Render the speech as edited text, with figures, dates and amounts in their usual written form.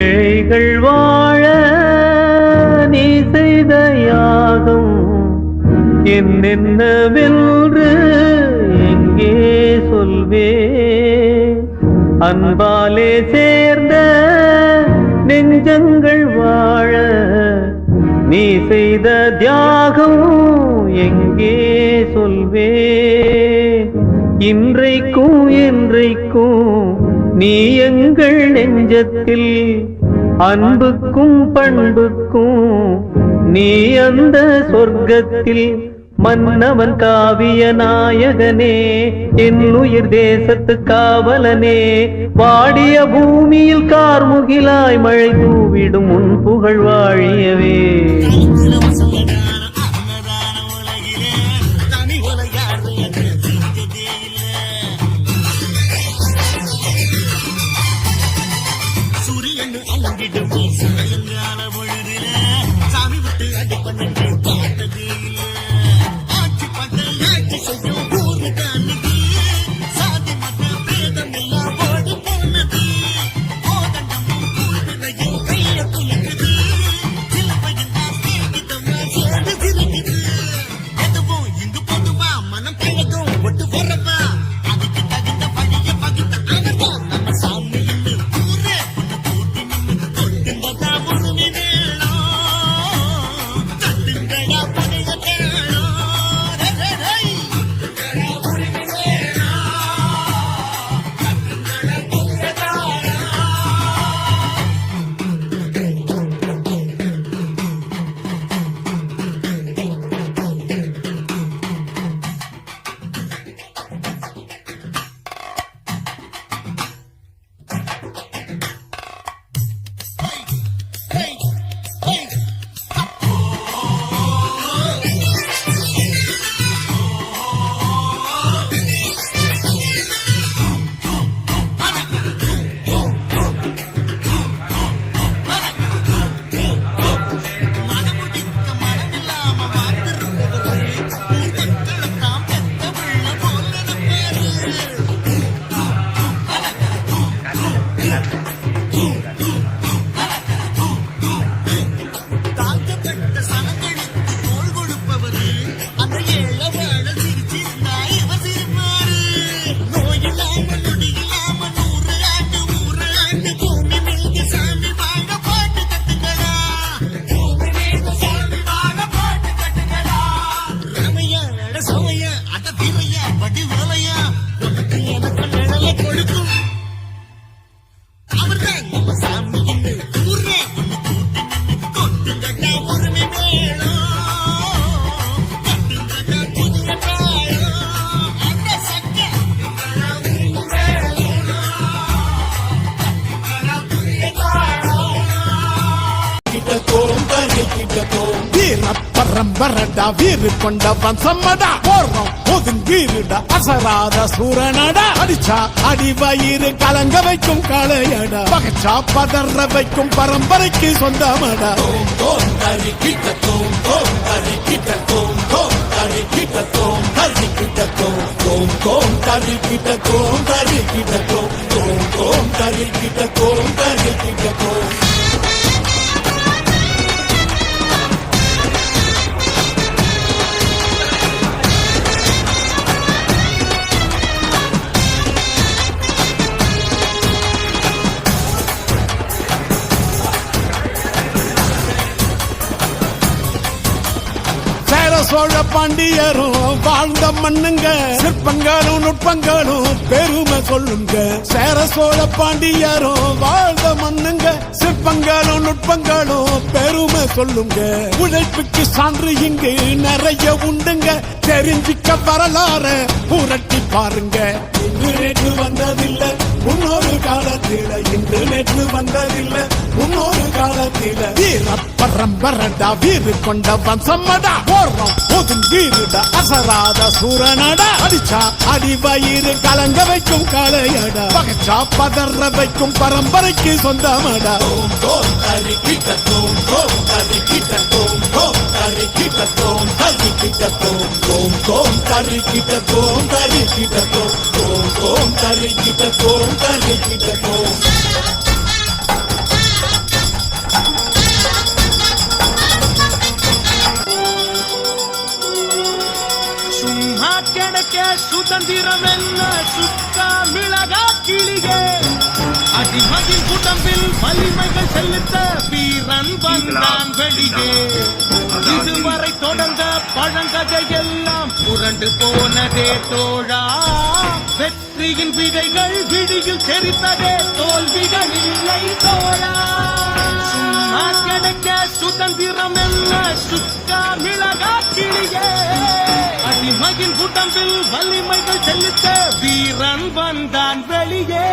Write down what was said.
ஏழைகள் வாழ நீ செய்த யாகம் என்னென்னவென்று எங்கே சொல்வே? அன்பாலே சேர்ந்த நெஞ்சங்கள் வாழ நீ செய்த தியாகம் எங்கே சொல்வே? இன்றைக்கும் என்றைக்கும் நீ எங்கள் நெஞ்சத்தில் அன்புக்கும் பண்புக்கும் நீ அந்த சொர்க்கத்தில் மன்னவன் காவிய நாயகனே, என் உயிர் தேசத்து காவலனே, வாடிய பூமியில் கார்முகிலாய் மழை தூவிடும் உன் புகழ் வாழியவே. சாமி விட்டு அடிப்பண்ணு பார்த்ததே இல்ல. ஆட்சி பண்ண ஆட்சி செய்யும் ஊரு காணுது. சாதி மத பேதம் எல்லாம் ஓடி போனது. கோதண்டமும் கூழ்வினையும் கையில துலங்குது. சிலப்பையும் தான் சேர்க்கிட்டமா சேர்ந்து சிரிக்குது. எதுவும் இங்கு பொதுவா மனம் கிழக்கும் ஒட்டு போறவா. அதுக்கு தகுந்த பழிய பகுத்த அவர்தான் நம்ம சாமி. ஊரே ஒண்ணு கூட்டி நின்று கொண்டுங்கதா உருவி வேணும். தட்டுங்கடா பழைய வேணும். தாழ்த்தப்பட்ட சனங்களுக்கு தோள் கொடுப்பவரு அந்த ஏழை வாழ சிரிச்சிருந்தா இவர் சிரிப்பாரு. நோய் இல்லாம நொடி இல்லாம 100 ஆண்டு 100 ஆண்டு பூமி மீது சாமி வாழ பாட்டு கட்டுங்களா. பூமி மீது சாமி வாழ பாட்டு கட்டுங்களா. ராமையா அட சமையா அட திரையா வடி வேலையா உனக்கு எனக்கு நிழலை கொடுக்கும் அவர்தான் நம்ம சாமி. ஊரே ஒண்ணு கூட்டி நின்று கொட்டுங்கடா உரிமை வேணும். கட்டுங்கடா புதிய காலம். அந்த சக்க உரிமை வேணும். புதிய காலம். வீர பரம்பரடா வீறு கொண்ட வம்சமடா போறோம் ஒதுங்கீருடா அசராத சூரனடா. அடிச்சா அடி வயிறு கலங்க வைக்கும் காளையடா. பகச்சா பதற வைக்கும் பரம்பரைக்கு சொந்தமடா. தோம் தோம் தரி கிட்ட தோம் தோம் தரி கிட்ட தோம் தோம் தரி கிட்ட தோம் தரி கிட்ட தோம் தோம் தோம் தரி கிட்ட தோம் தரி கிட்ட தோம் தோம் தோம் தரி கிட்ட தோம் தரி கிட்ட தோம். சோழ பாண்டியரும் வாழ்ந்த மண்ணுங்க. சிற்பங்களும் நுட்பங்களும் பெருமை சொல்லுங்க. சேர சோழ பாண்டியரும் வாழ்ந்த மண்ணுங்க. சிற்பங்களும் நுட்பங்களும் பெருமை சொல்லுங்க. உழைப்புக்கு சான்று இங்கு நிறைய உண்டுங்க. தெரிஞ்சிக்க வரலாறு புரட்டி பாருங்க. இன்று நேற்று வந்ததில்லை முன்னொரு காலத்தில. இன்று நேற்று வந்ததில்லை முன்னொரு காலத்தில. வீர பரம்பரடா வீறு கொண்ட வம்சமடா போறோம் ஒதுங்கீருடா அசராத சூரனடா. அடிச்சா அடி வயிறு கலங்க வைக்கும் காளையடா. பகச்சா பதற வைக்கும் பரம்பரைக்கு சொந்தமடா. தோம் தோம் தரி கிட்ட தோம் தோம் தரி கிட்ட தோம் தோம் தரி கிட்ட தோம் தரி கிட்ட தோம் தோம் தோம் தரி கிட்ட தோம் தரி கிட்ட தோம் தோம் தோம் தரி கிட்ட தோம் தரி கிட்ட தோம். கிடைக்க சுதந்திரம் என்ன சுக்கா மிளகா கிளியே அடிமகின் கூட்டம்பில் வலிமைகள் செலுத்த வீரன் வந்தான் வெளியே இதுவரை தொடர்ந்த பழங்கதை எல்லாம் புரண்டு போனதே தோழா வெற்றியின் விதைகள் விழியில் தெரித்ததே தோல்விகள் இல்லை தோழா கிடைக்க சுதந்திரம் என்ன சுக்கா மிளகா கிளியே அடிமகின் கூட்டம்பில் வலிமைகள் செலுத்த வீரன் வந்தான் வெளியே